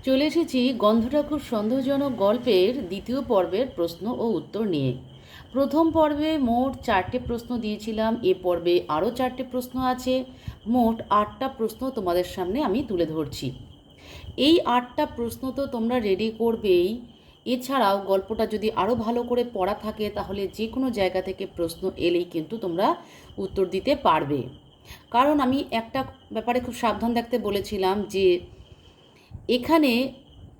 চলে এসেছি গন্ধটা খুব সন্দেহজনক গল্পের দ্বিতীয় পর্বের প্রশ্ন ও উত্তর নিয়ে। প্রথম পর্বে মোট 4টে প্রশ্ন দিয়েছিলাম, এ পর্বে আরও 4টে প্রশ্ন আছে। মোট 8টা প্রশ্ন তোমাদের সামনে আমি তুলে ধরছি। এই 8টা প্রশ্ন তো তোমরা রেডি করবেই। এছাড়াও গল্পটা যদি আরও ভালো করে পড়া থাকে তাহলে যে কোনো জায়গা থেকে প্রশ্ন এলেই কিন্তু তোমরা উত্তর দিতে পারবে। কারণ আমি একটা ব্যাপারে খুব সাবধান থাকতে বলেছিলাম যে এখানে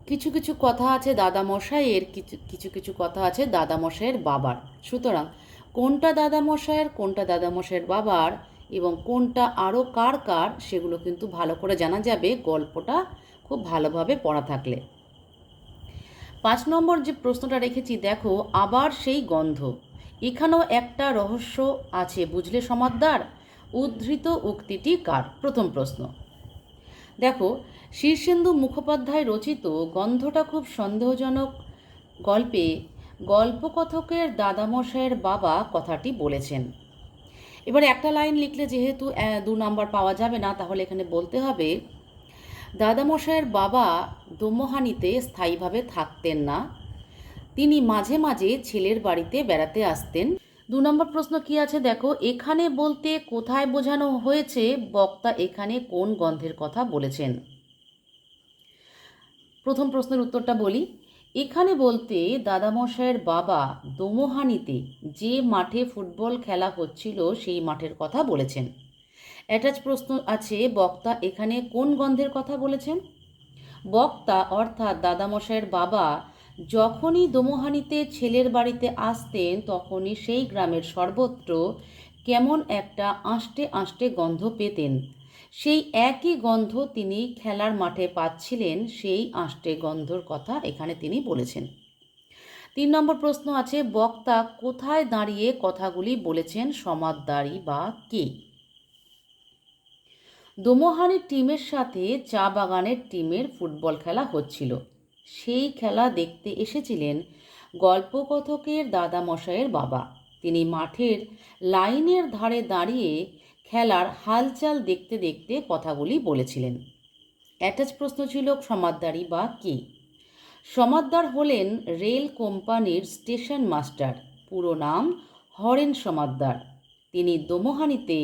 কিছু কিছু কথা আছে দাদামশাইয়ের, কিছু কিছু কথা আছে দাদামশাইয়ের বাবার। সুতরাং কোনটা দাদামশাইয়ের, কোনটা দাদামশাইয়ের বাবার এবং কোনটা আরও কার কার, সেগুলো কিন্তু ভালো করে জানা যাবে গল্পটা খুব ভালোভাবে পড়া থাকলে। 5 নম্বর যে প্রশ্নটা রেখেছি দেখো, আবার সেই গন্ধ। এখানেও একটা রহস্য আছে, বুঝলে সমাদদার? উদ্ধৃত উক্তিটি কার? প্রথম প্রশ্ন দেখো, শীর্ষেন্দু মুখোপাধ্যায় রচিত গন্ধটা খুব সন্দেহজনক গল্পে গল্পকথকের দাদামশাইয়ের বাবা কথাটি বলেছেন। এবার একটা লাইন লিখলে যেহেতু 2 নম্বর পাওয়া যাবে না, তাহলে এখানে বলতে হবে দাদামশাইয়ের বাবা দোমোহানিতে স্থায়ীভাবে থাকতেন না, তিনি মাঝে মাঝে ছেলের বাড়িতে বেড়াতে আসতেন। 2 নম্বর প্রশ্ন কি আছে দেখো, এখানে বলতে কোথায় বোঝানো হয়েছে, বক্তা এখানে কোন গন্ধের কথা বলেছেন? প্রথম প্রশ্নের উত্তরটা বলি। এখানে বলতে দাদামশাইয়ের বাবা দোমোহানিতে যে মাঠে ফুটবল খেলা হচ্ছিল সেই মাঠের কথা বলেছেন। অ্যাটাচ প্রশ্ন আছে, বক্তা এখানে কোন গন্ধের কথা বলেছেন? বক্তা অর্থাৎ দাদামশাইয়ের বাবা যখনই দোমোহানিতে ছেলের বাড়িতে আসতেন তখনই সেই গ্রামের সর্বত্র কেমন একটা আষ্টে আষ্টে গন্ধ পেতেন। সেই একই গন্ধ তিনি খেলার মাঠে পাচ্ছিলেন, সেই আষ্টে গন্ধর কথা এখানে তিনি বলেছেন। 3 নম্বর প্রশ্ন আছে, বক্তা কোথায় দাঁড়িয়ে কথাগুলি বলেছেন, সমাদদারি বা কে? দোমোহানির টিমের সাথে চা বাগানের টিমের ফুটবল খেলা হচ্ছিল। সেই খেলা দেখতে এসেছিলেন গল্পকথকের দাদামশাইয়ের বাবা। তিনি মাঠের লাইনের ধারে দাঁড়িয়ে খেলার হালচাল দেখতে দেখতে কথাগুলি বলেছিলেন। অ্যাটাচ প্রশ্ন ছিল, সমাদদারি বা কে? সমাদদার হলেন রেল কোম্পানির স্টেশন মাস্টার, পুরো নাম হরেন সমাদদার। তিনি দোমোহানিতে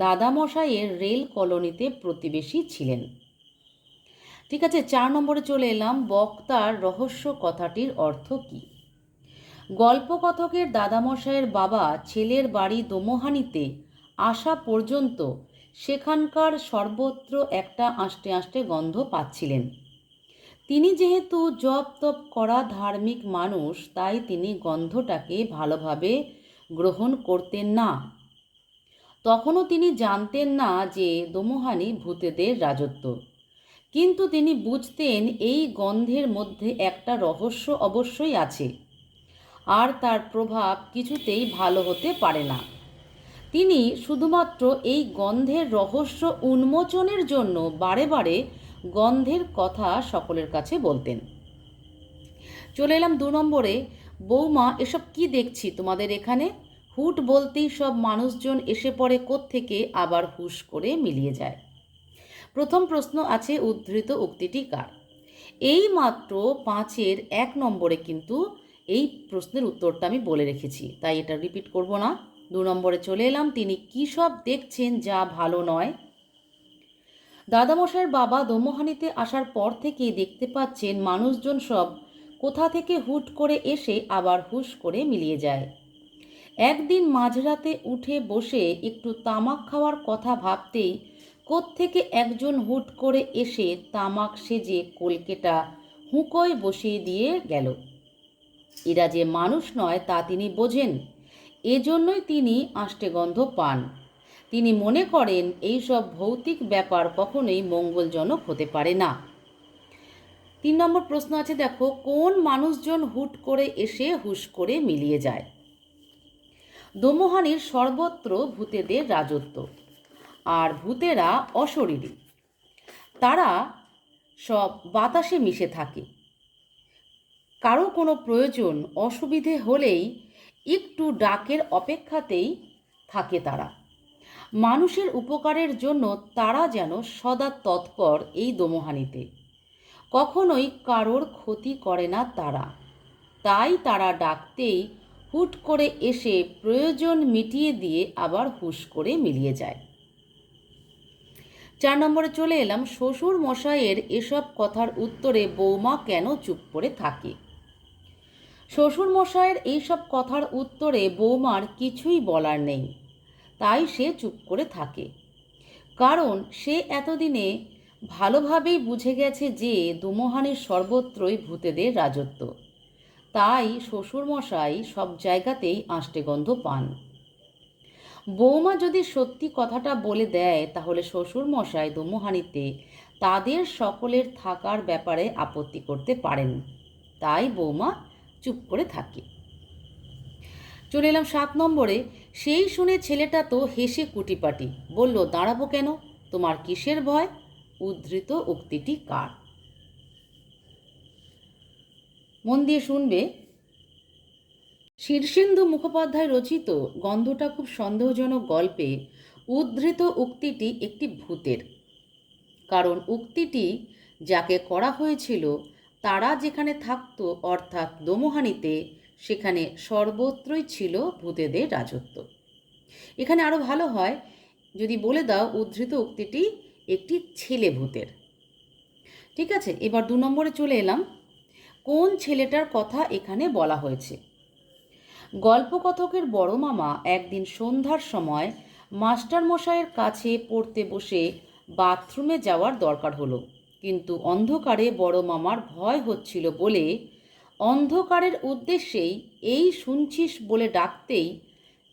দাদামশাইয়ের রেল কলোনিতে প্রতিবেশী ছিলেন। ঠিক আছে, 4 নম্বরে চলে এলাম, বক্তার রহস্য কথাটির অর্থ কী? গল্পকথকের দাদামশাইয়ের বাবা ছেলের বাড়ি দোমোহানিতে আসা পর্যন্ত সেখানকার সর্বত্র একটা আষ্টে আষ্টে গন্ধ পাচ্ছিলেন। তিনি যেহেতু জপ তপ করা ধার্মিক মানুষ, তাই তিনি গন্ধটাকে ভালোভাবে গ্রহণ করতেন না। তখনও তিনি জানতেন না যে দোমোহানি ভূতেদের রাজত্ব, কিন্তু তিনি বুঝতেন এই গন্ধের মধ্যে একটা রহস্য অবশ্যই আছে, আর তার প্রভাব কিছুতেই ভালো হতে পারে না। তিনি শুধুমাত্র এই গন্ধের রহস্য উন্মোচনের জন্য বারে বারে গন্ধের কথা সকলের কাছে বলতেন। চলে এলাম 2 নম্বরে, বৌমা এসব কি দেখছি তোমাদের এখানে? হুট বলতেই সব মানুষজন এসে পড়ে কোত্থেকে, আবার হুশ করে মিলিয়ে যায়। প্রথম প্রশ্ন আছে, উদ্ধৃত উক্তিটি কার? এই মাত্র 5-এর 1 নম্বরে কিন্তু এই প্রশ্নের উত্তরটা আমি বলে রেখেছি, তাই এটা রিপিট করব না। 2 নম্বরে চলে এলাম, তিনি কী সব দেখছেন যা ভালো নয়? দাদামশাইয়ের বাবা দোমোহানিতে আসার পর থেকেই দেখতে পাচ্ছেন মানুষজন সব কোথা থেকে হুট করে এসে আবার হুশ করে মিলিয়ে যায়। একদিন মাঝরাতে উঠে বসে একটু তামাক খাওয়ার কথা ভাবতেই কোত্থেকে একজন হুট করে এসে তামাক সেজে কলকেটা হুঁকোয় বসিয়ে দিয়ে গেল। এরা যে মানুষ নয় তা তিনি বোঝেন, এজন্যই তিনি আষ্টে গন্ধ পান। তিনি মনে করেন এইসব ভৌতিক ব্যাপার কখনোই মঙ্গলজনক হতে পারে না। 3 নম্বর প্রশ্ন আছে দেখো, কোন মানুষজন হুট করে এসে হুশ করে মিলিয়ে যায়? দোমোহানির সর্বত্র ভূতেদের রাজত্ব, আর ভূতেরা অশরীরী, তারা সব বাতাসে মিশে থাকে। কারো কোনো প্রয়োজন অসুবিধে হলেই একটু ডাকের অপেক্ষাতেই থাকে তারা। মানুষের উপকারের জন্য তারা যেন সদা তৎপর এই দোমোহানিতে। কখনোই কারোর ক্ষতি করে না তারা, তাই তারা ডাকতেই হুট করে এসে প্রয়োজন মিটিয়ে দিয়ে আবার হুশ করে মিলিয়ে যায়। 4 নম্বরে চলে এলাম, শ্বশুর মশাইয়ের এসব কথার উত্তরে বৌমা কেন চুপ করে থাকে। শ্বশুর মশাইয়ের এইসব কথার উত্তরে বৌমার কিছুই বলার নেই, তাই সে চুপ করে থাকে। কারণ সে এতদিনে ভালোভাবেই বুঝে গেছে যে দোমোহানির সর্বত্রই ভূতেদের রাজত্ব, তাই শ্বশুরমশাই সব জায়গাতেই আষ্টে গন্ধ পান। বৌমা যদি সত্যি কথাটা বলে দেয় তাহলে শ্বশুরমশাই দোমোহানিতে তাদের সকলের থাকার ব্যাপারে আপত্তি করতে পারেন, তাই বৌমা চুপ করে থাকে। চলে এলাম 7 নম্বরে, সেই শুনে ছেলেটা তো হেসে কুটিপাটি বলল, দাঁড়াবো কেন, তোমার কিসের ভয়। উদ্ধৃত উক্তিটি কার? মন দিয়ে শুনবে। শীর্ষেন্দু মুখোপাধ্যায় রচিত গন্ধটা খুব সন্দেহজনক গল্পে উদ্ধৃত উক্তিটি একটি ভূতের। কারণ উক্তিটি যাকে করা হয়েছিল তারা যেখানে থাকত অর্থাৎ দোমোহানিতে, সেখানে সর্বত্রই ছিল ভূতেদের রাজত্ব। এখানে আরও ভালো হয় যদি বলে দাও উদ্ধৃত উক্তিটি একটি ছেলে ভূতের। ঠিক আছে, এবার 2 নম্বরে চলে এলাম, কোন ছেলেটার কথা এখানে বলা হয়েছে। গল্পকথকের বড় মামা একদিন সন্ধ্যার সময় মাস্টারমশাইয়ের কাছে পড়তে বসে বাথরুমে যাওয়ার দরকার হলো, কিন্তু অন্ধকারে বড় মামার ভয় হচ্ছিল বলে অন্ধকারের উদ্দেশ্যেই এই শুনছিস বলে ডাকতেই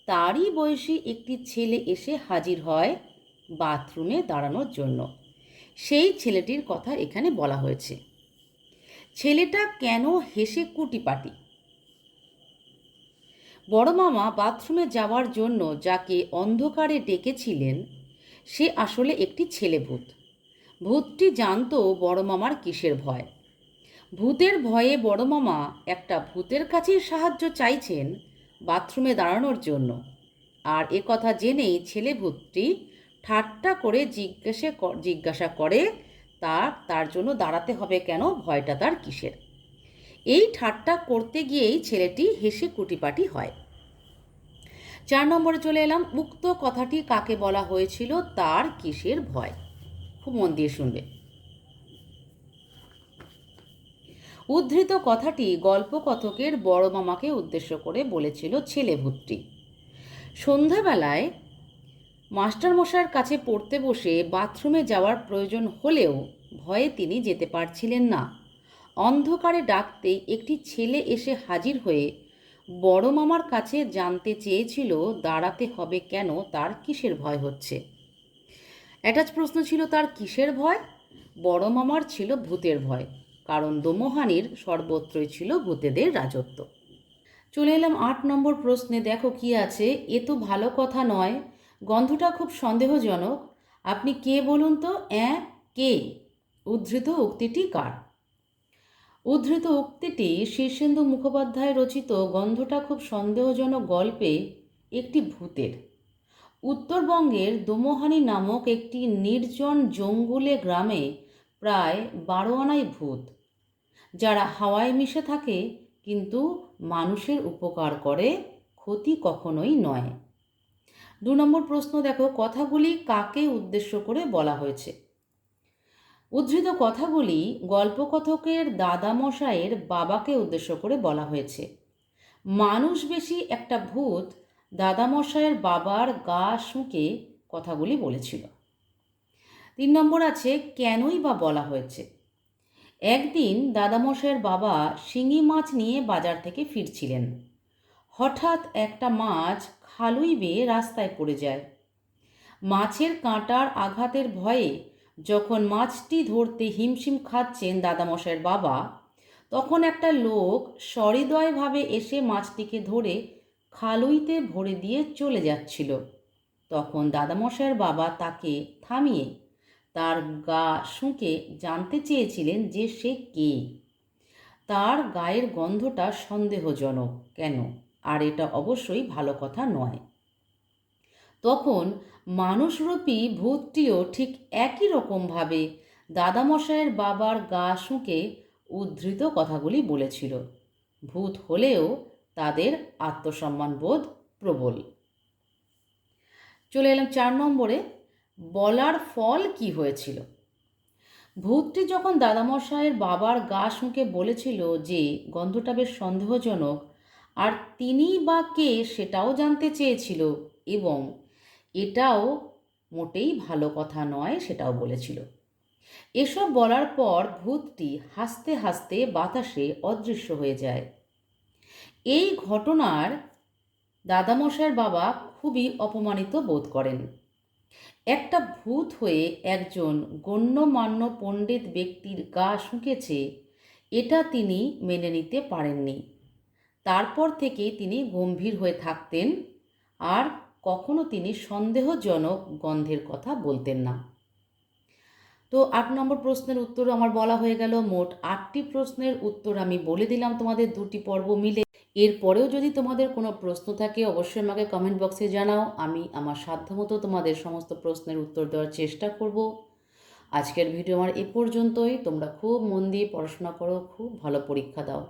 তারই বয়সী একটি ছেলে এসে হাজির হয় বাথরুমে দাঁড়ানোর জন্য। সেই ছেলেটির কথা এখানে বলা হয়েছে। ছেলেটা কেন হেসে কুটিপাটি? বড় মামা বাথরুমে যাওয়ার জন্য যাকে অন্ধকারে ডেকেছিলেন সে আসলে একটি ছেলে ভূত। ভূতটি জানতো বড় মামার কিসের ভয়। ভূতের ভয়ে বড় মামা একটা ভূতের কাছেই সাহায্য চাইছেন বাথরুমে দাঁড়ানোর জন্য। আর এ কথা জেনেই ছেলে ভূতটি ঠাট্টা করে জিজ্ঞাসা করে তার জন্য দাঁড়াতে হবে কেন, ভয়টা তার কিসের। এই ঠাট্টা করতে গিয়েই ছেলেটি হেসে কুটিপাটি হয়। 4 নম্বরে চলে এলাম, উক্ত কথাটি কাকে বলা হয়েছিল, তার কিসের ভয়। খুব মন দিয়ে শুনবে। উদ্ধৃত কথাটি গল্পকথকের বড় মামাকে উদ্দেশ্য করে বলেছিল ছেলে ভূতটি। সন্ধ্যাবেলায় মাস্টারমশাইয়ের কাছে পড়তে বসে বাথরুমে যাওয়ার প্রয়োজন হলেও ভয়ে তিনি যেতে পারছিলেন না। অন্ধকারে ডাকতেই একটি ছেলে এসে হাজির হয়ে বড় মামার কাছে জানতে চেয়েছিল দাঁড়াতে হবে কেন, তার কিসের ভয় হচ্ছে। অ্যাটাচ প্রশ্ন ছিল তার কিসের ভয়। বড় মামার ছিল ভূতের ভয়, কারণ দোমোহানির সর্বত্রই ছিল ভূতেদের রাজত্ব। চলে এলাম 8 নম্বর প্রশ্নে। দেখো কি আছে, এ তো ভালো কথা নয়, গন্ধটা খুব সন্দেহজনক, আপনি কে বলুন তো। কে? উদ্ধৃত উক্তিটি কার? উদ্ধৃত উক্তিটি শীর্ষেন্দু মুখোপাধ্যায় রচিত গন্ধটা খুব সন্দেহজনক গল্পে একটি ভূতের। উত্তরবঙ্গের দোমোহানি নামক একটি নির্জন জঙ্গুলে গ্রামে প্রায় 12 আনাই ভূত, যারা হাওয়ায় মিশে থাকে কিন্তু মানুষের উপকার করে, ক্ষতি কখনোই নয়। 2 নম্বর প্রশ্ন দেখো, কথাগুলি কাকে উদ্দেশ্য করে বলা হয়েছে। উদ্ধৃত কথাগুলি গল্পকথকের দাদামশাইয়ের বাবাকে উদ্দেশ্য করে বলা হয়েছে। মানুষ বেশি একটা ভূত দাদামশাইয়ের বাবার গা শুঁকে কথাগুলি বলেছিল। 3 নম্বর আছে, কেনই বা বলা হয়েছে। একদিন দাদামশাইয়ের বাবা শিঙি মাছ নিয়ে বাজার থেকে ফিরছিলেন। হঠাৎ একটা মাছ খালুই বেয়ে রাস্তায় পড়ে যায়। মাছের কাঁটার আঘাতের ভয়ে যখন মাছটি ধরতে হিমশিম খাচ্ছেন দাদামশাইয়ের বাবা, তখন একটা লোক সহৃদয়ভাবে এসে মাছটিকে ধরে খালুইতে ভরে দিয়ে চলে যাচ্ছিল। তখন দাদামশাইয়ের বাবা তাকে থামিয়ে তার গা শুঁকে জানতে চেয়েছিলেন যে সে কে, তার গায়ের গন্ধটা সন্দেহজনক কেন, আর এটা অবশ্যই ভালো কথা নয়। তখন মানুষরূপী ভূতটিও ঠিক একই রকমভাবে দাদামশাইয়ের বাবার গা শুঁকে উদ্ধৃত কথাগুলি বলেছিল। ভূত হলেও তাদের আত্মসম্মানবোধ প্রবল। চলে এলাম 4 নম্বরে, বলার ফল কি হয়েছিল। ভূতটি যখন দাদামশাইয়ের বাবার গা শুঁকে বলেছিল যে গন্ধটা বেশ সন্দেহজনক আর তিনিই বা কে সেটাও জানতে চেয়েছিল এবং এটাও মোটেই ভালো কথা নয় সেটাও বলেছিল। এসব বলার পর ভূতটি হাসতে হাসতে বাতাসে অদৃশ্য হয়ে যায়। এই ঘটনার দাদামশাইয়ের বাবা খুবই অপমানিত বোধ করেন। একটা ভূত হয়ে একজন গণ্যমান্য পণ্ডিত ব্যক্তির গা শুঁকেছে, এটা তিনি মেনে নিতে পারেননি। তারপর থেকে তিনি গম্ভীর হয়ে থাকতেন আর কখনো তিনি সন্দেহজনক গন্ধের কথা বলতেন না। তো 8 নম্বর প্রশ্নের উত্তর আমার বলা হয়ে গেল। মোট 8টি প্রশ্নের উত্তর আমি বলে দিলাম তোমাদের 2টি পর্ব মিলে। এরপরেও যদি তোমাদের কোনো প্রশ্ন থাকে অবশ্যই আমাকে কমেন্ট বক্সে জানাও। আমি আমার সাধ্যমতো তোমাদের সমস্ত প্রশ্নের উত্তর দেওয়ার চেষ্টা করব। আজকের ভিডিও আমার এ পর্যন্তই। তোমরা খুব মন দিয়ে পড়াশোনা করো, খুব ভালো পরীক্ষা দাও।